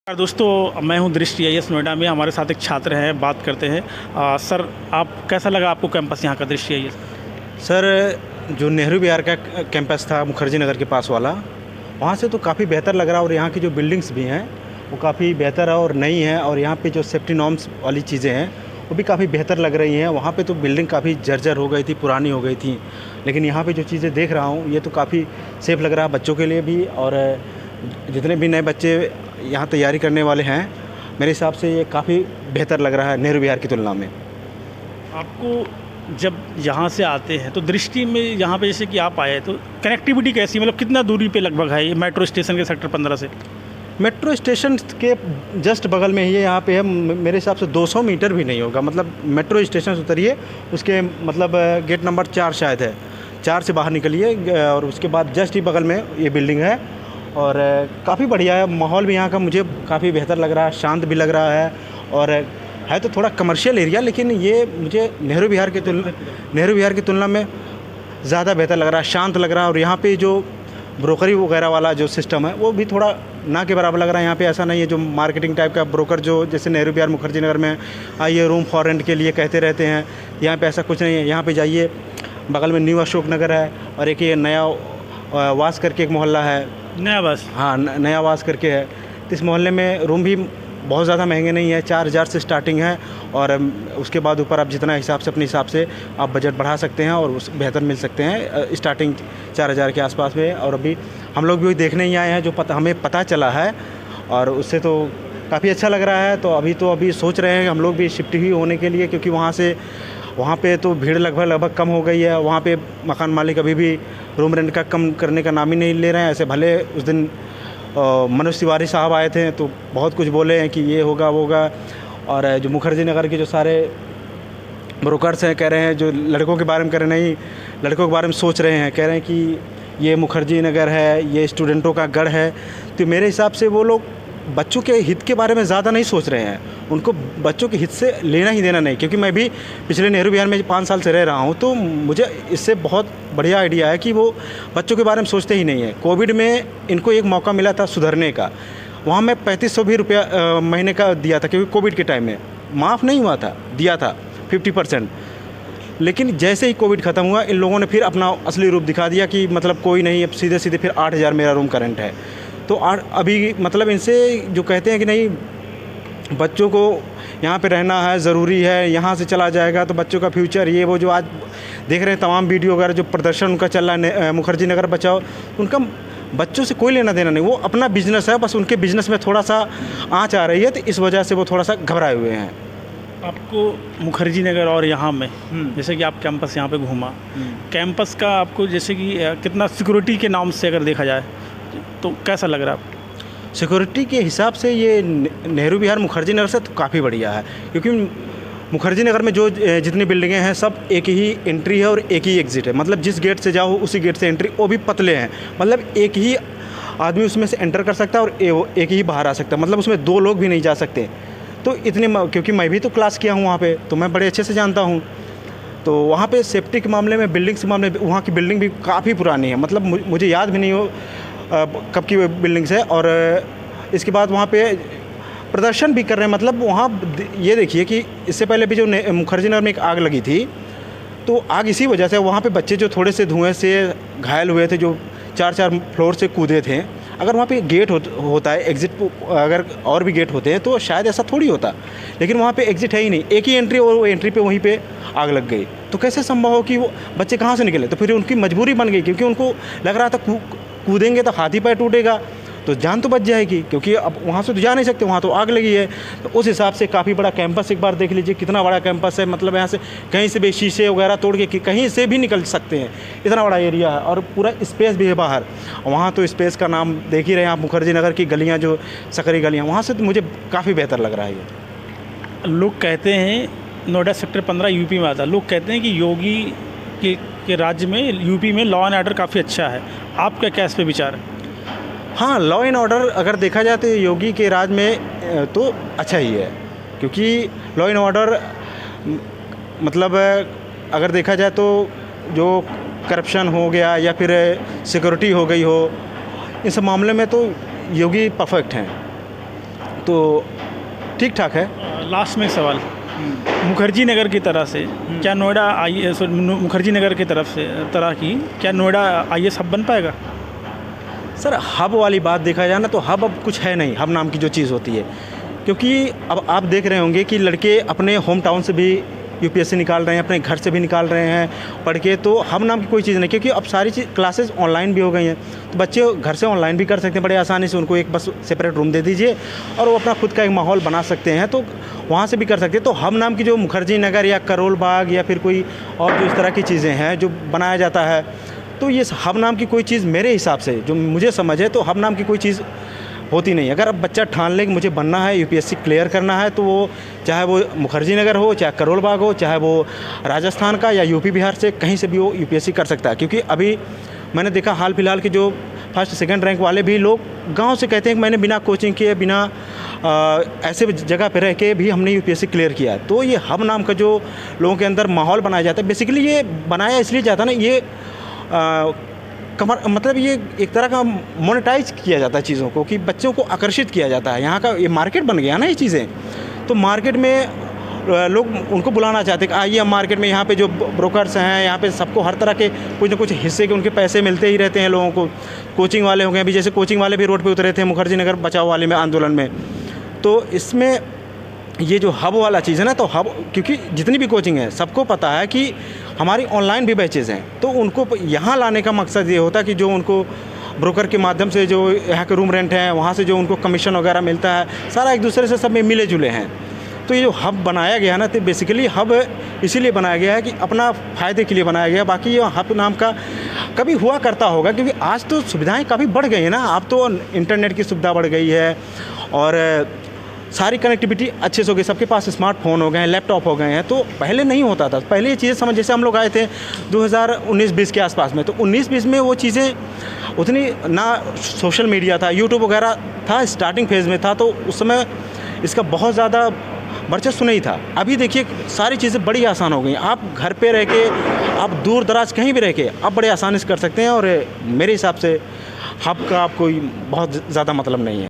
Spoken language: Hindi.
नमस्कार दोस्तों, मैं हूं दृष्टि आईएएस नोएडा में। हमारे साथ एक छात्र हैं, बात करते हैं। सर, आप कैसा लगा आपको कैंपस यहाँ का दृष्टि आईएएस? सर, जो नेहरू विहार का कैंपस था मुखर्जी नगर के पास वाला, वहाँ से तो काफ़ी बेहतर लग रहा है। और यहाँ की जो बिल्डिंग्स भी हैं वो काफ़ी बेहतर है और नई हैं। और यहाँ पे जो सेफ्टी नॉर्म्स वाली चीज़ें हैं वो भी काफ़ी बेहतर लग रही हैं। वहाँ पे तो बिल्डिंग काफ़ी जर्जर हो गई थी, पुरानी हो गई थी, लेकिन यहाँ पे जो चीज़ें देख रहा हूँ ये तो काफ़ी सेफ़ लग रहा है बच्चों के लिए भी। और जितने भी नए बच्चे यहाँ तैयारी करने वाले हैं, मेरे हिसाब से ये काफ़ी बेहतर लग रहा है नेहरू विहार की तुलना में। आपको जब यहाँ से आते हैं तो दृष्टि में यहाँ पे जैसे कि आप आए तो कनेक्टिविटी कैसी, मतलब कितना दूरी पे लगभग है ये मेट्रो स्टेशन के सेक्टर 15 से? मेट्रो स्टेशन के जस्ट बगल में ही है। यहाँ पे है, मेरे हिसाब से 200 मीटर भी नहीं होगा। मतलब मेट्रो स्टेशन से उतरिए, उसके मतलब गेट नंबर 4 शायद है, 4 से बाहर निकलिए और उसके बाद जस्ट ही बगल में ये बिल्डिंग है। और काफ़ी बढ़िया है माहौल भी यहाँ का, मुझे काफ़ी बेहतर लग रहा है, शांत भी लग रहा है। और है तो थोड़ा कमर्शियल एरिया, लेकिन ये मुझे नेहरू विहार की तुलना में ज़्यादा बेहतर लग रहा है, शांत लग रहा है। और यहाँ पे जो ब्रोकरी वगैरह वाला जो सिस्टम है वो भी थोड़ा ना के बराबर लग रहा है। यहाँ पे ऐसा नहीं है जो मार्केटिंग टाइप का ब्रोकर जो जैसे नेहरू विहार मुखर्जी नगर में आइए रूम फॉर रेंट के लिए कहते रहते हैं, यहाँ पे ऐसा कुछ नहीं है। यहाँ पे जाइए, बगल में न्यू अशोक नगर है और एक ये नया वास करके एक मोहल्ला है, नया बस। हाँ, नया वास करके है। तो इस मोहल्ले में रूम भी बहुत ज़्यादा महंगे नहीं है, 4000 से स्टार्टिंग है। और उसके बाद ऊपर आप जितना हिसाब से अपने हिसाब से आप बजट बढ़ा सकते हैं और उस बेहतर मिल सकते हैं। स्टार्टिंग 4000 के आसपास में। और अभी हम लोग भी देखने ही आए हैं, जो हमें पता चला है, और उससे तो काफ़ी अच्छा लग रहा है। तो अभी सोच रहे हैं हम लोग भी शिफ्ट ही होने के लिए, क्योंकि वहाँ पे तो भीड़ लगभग कम हो गई है। वहाँ पे मकान मालिक अभी भी रूम रेंट का कम करने का नाम ही नहीं ले रहे हैं। ऐसे भले उस दिन मनोज तिवारी साहब आए थे तो बहुत कुछ बोले हैं कि ये होगा वो होगा। और जो मुखर्जी नगर के जो सारे ब्रोकर्स हैं, कह रहे हैं, जो लड़कों के बारे में कह रहे नहीं, लड़कों के बारे में सोच रहे हैं, कह रहे हैं कि ये मुखर्जी नगर है, ये स्टूडेंटों का गढ़ है। तो मेरे हिसाब से वो लोग बच्चों के हित के बारे में ज़्यादा नहीं सोच रहे हैं। उनको बच्चों के हित से लेना ही देना नहीं। क्योंकि मैं भी पिछले नेहरू विहार में 5 साल से रह रहा हूँ, तो मुझे इससे बहुत बढ़िया आइडिया है कि वो बच्चों के बारे में सोचते ही नहीं है। कोविड में इनको एक मौका मिला था सुधरने का। वहाँ मैं 3500 भी रुपया महीने का दिया था, क्योंकि कोविड के टाइम में माफ़ नहीं हुआ था, दिया था 50%। लेकिन जैसे ही कोविड ख़त्म हुआ, इन लोगों ने फिर अपना असली रूप दिखा दिया कि मतलब कोई नहीं, अब सीधे सीधे फिर 8000 मेरा रूम का रेंट है। तो अभी मतलब इनसे जो कहते हैं कि नहीं, बच्चों को यहाँ पे रहना है, ज़रूरी है, यहाँ से चला जाएगा तो बच्चों का फ्यूचर, ये वो जो आज देख रहे हैं तमाम वीडियो वगैरह जो प्रदर्शन उनका चल रहा है मुखर्जी नगर बचाओ, उनका बच्चों से कोई लेना देना नहीं। वो अपना बिजनेस है, बस उनके बिज़नेस में थोड़ा सा आँच आ रही है, तो इस वजह से वो थोड़ा सा घबराए हुए हैं। आपको मुखर्जी नगर और यहाँ में जैसे कि आप कैंपस यहाँ पे घूमा, कैंपस का आपको जैसे कि कितना सिक्योरिटी के नाम से अगर देखा जाए तो कैसा लग रहा है आपको? सिक्योरिटी के हिसाब से ये नेहरू विहार मुखर्जी नगर से तो काफ़ी बढ़िया है। क्योंकि मुखर्जी नगर में जो जितनी बिल्डिंगें हैं सब एक ही एंट्री है और एक ही एग्ज़िट है। मतलब जिस गेट से जाओ उसी गेट से एंट्री, वो भी पतले हैं। मतलब एक ही आदमी उसमें से एंटर कर सकता है और एक ही बाहर आ सकता है। मतलब उसमें 2 लोग भी नहीं जा सकते। तो क्योंकि मैं भी तो क्लास किया हूँ वहाँ पे, तो मैं बड़े अच्छे से जानता हूँ। तो वहाँ पे सेफ्टी के मामले में, बिल्डिंग्स के मामले में, वहाँ की बिल्डिंग भी काफ़ी पुरानी है। मतलब मुझे याद भी नहीं हो कब की बिल्डिंग्स है। और इसके बाद वहाँ पे प्रदर्शन भी कर रहे हैं। मतलब वहाँ ये देखिए कि इससे पहले भी जो मुखर्जी नगर में एक आग लगी थी, तो आग इसी वजह से, वहाँ पे बच्चे जो थोड़े से धुएं से घायल हुए थे, जो 4-4 फ्लोर से कूदे थे। अगर वहाँ पे गेट होता है एग्ज़िट, अगर और भी गेट होते हैं तो शायद ऐसा थोड़ी होता। लेकिन वहाँ पे एग्ज़िट है ही नहीं, एक ही एंट्री, और वो एंट्री पे वहीं पे आग लग गई। तो कैसे संभव हो कि वो बच्चे कहाँ से निकले? तो फिर उनकी मजबूरी बन गई, क्योंकि उनको लग रहा था कूदेंगे तो हाथ ही पैर टूटेगा, तो जान तो बच जाएगी, क्योंकि अब वहाँ से तो जा नहीं सकते, वहाँ तो आग लगी है। तो उस हिसाब से काफ़ी बड़ा कैंपस, एक बार देख लीजिए कितना बड़ा कैंपस है। मतलब यहाँ से कहीं से भी शीशे वगैरह तोड़ के कहीं से भी निकल सकते हैं, इतना बड़ा एरिया है। और पूरा स्पेस भी है बाहर। वहाँ तो स्पेस का नाम देख ही रहे हैं आप, मुखर्जी नगर की गलियाँ, जो सकरी गलियाँ, वहाँ से तो मुझे काफ़ी बेहतर लग रहा है ये। लोग कहते हैं नोएडा सेक्टर 15 यूपी में आता है। लोग कहते हैं कि योगी के राज्य में, यूपी में लॉ एंड ऑर्डर काफ़ी अच्छा है। आपका क्या इस पे विचार है? हाँ, लॉ एंड ऑर्डर अगर देखा जाए तो योगी के राज में तो अच्छा ही है। क्योंकि लॉ एंड ऑर्डर मतलब अगर देखा जाए तो जो करप्शन हो गया या फिर सिक्योरिटी हो गई हो, इस मामले में तो योगी परफेक्ट हैं। तो ठीक ठाक है। लास्ट में एक सवाल, मुखर्जी नगर की तरह से क्या नोएडा मुखर्जी नगर की तरह की क्या नोएडा IAS हब बन पाएगा? सर हब वाली बात देखा जाए ना तो हब अब कुछ है नहीं, हब नाम की जो चीज़ होती है, क्योंकि अब आप देख रहे होंगे कि लड़के अपने होम टाउन से भी UPSC निकाल रहे हैं, अपने घर से भी निकाल रहे हैं पढ़ के, तो हब नाम की कोई चीज़ नहीं, क्योंकि अब सारी चीज़ क्लासेस ऑनलाइन भी हो गई हैं, तो बच्चे घर से ऑनलाइन भी कर सकते हैं बड़े आसानी से। उनको एक बस सेपरेट रूम दे दीजिए और वो अपना खुद का एक माहौल बना सकते हैं, तो वहाँ से भी कर सकते हैं। तो हब नाम की जो मुखर्जी नगर या करोल बाग या फिर कोई और जो इस तरह की चीज़ें हैं जो बनाया जाता है, तो ये हब नाम की कोई चीज़ मेरे हिसाब से जो मुझे समझ है तो हब नाम की कोई चीज़ होती नहीं। अगर अब बच्चा ठान ले कि मुझे बनना है, UPSC क्लियर करना है, तो वो चाहे वो मुखर्जी नगर हो, चाहे करोल बाग हो, चाहे वो राजस्थान का या UP बिहार से कहीं से भी वो UPSC कर सकता है। क्योंकि अभी मैंने देखा हाल फिलहाल के जो फर्स्ट सेकंड रैंक वाले भी लोग गांव से कहते हैं कि मैंने बिना कोचिंग किए, बिना ऐसे जगह पर रह के भी हमने UPSC क्लियर किया। तो ये हब नाम का जो लोगों के अंदर माहौल बनाया जाता है, बेसिकली ये बनाया इसलिए जाता है ना, ये मतलब ये एक तरह का मोनेटाइज किया जाता है चीज़ों को, कि बच्चों को आकर्षित किया जाता है। यहाँ का ये मार्केट बन गया ना ये चीज़ें, तो मार्केट में लोग उनको बुलाना चाहते हैं कि आइए हम मार्केट में, यहाँ पे जो ब्रोकर्स हैं यहाँ पे सबको हर तरह के कुछ ना कुछ हिस्से के उनके पैसे मिलते ही रहते हैं लोगों को। कोचिंग वाले हो गए, अभी जैसे कोचिंग वाले भी रोड पे उतरे थे मुखर्जी नगर बचाओ वाले में आंदोलन में, तो इसमें ये जो हब वाला चीज़ है ना, तो हब क्योंकि जितनी भी कोचिंग है सबको पता है कि हमारी ऑनलाइन भी बैचेज़ हैं, तो उनको यहाँ लाने का मकसद ये होता है कि जो उनको ब्रोकर के माध्यम से जो यहाँ के रूम रेंट हैं वहाँ से जो उनको कमीशन वगैरह मिलता है, सारा एक दूसरे से सब में मिले जुले हैं। तो ये जो हब बनाया गया ना, तो बेसिकली हब इसीलिए बनाया गया है कि अपना फ़ायदे के लिए बनाया गया है। बाकी ये हब नाम का कभी हुआ करता होगा, क्योंकि आज तो सुविधाएँ काफ़ी बढ़ गई हैं ना, अब तो इंटरनेट की सुविधा बढ़ गई है और सारी कनेक्टिविटी अच्छे से हो गई, सबके पास स्मार्टफोन हो गए हैं, लैपटॉप हो गए हैं। तो पहले नहीं होता था, पहले ये चीज़ें समझ, जैसे हम लोग आए थे 2019-20 के आसपास में, तो 19-20 में वो चीज़ें उतनी ना सोशल मीडिया था, यूट्यूब वगैरह था, स्टार्टिंग फेज़ में था, तो उस समय इसका बहुत ज़्यादा वर्चस्व नहीं था। अभी देखिए सारी चीज़ें बड़ी आसान हो गई, आप घर पे रह के, आप दूर दराज कहीं भी रह के आप बड़े आसानी से कर सकते हैं। और मेरे हिसाब से हब का आप कोई बहुत ज़्यादा मतलब नहीं है।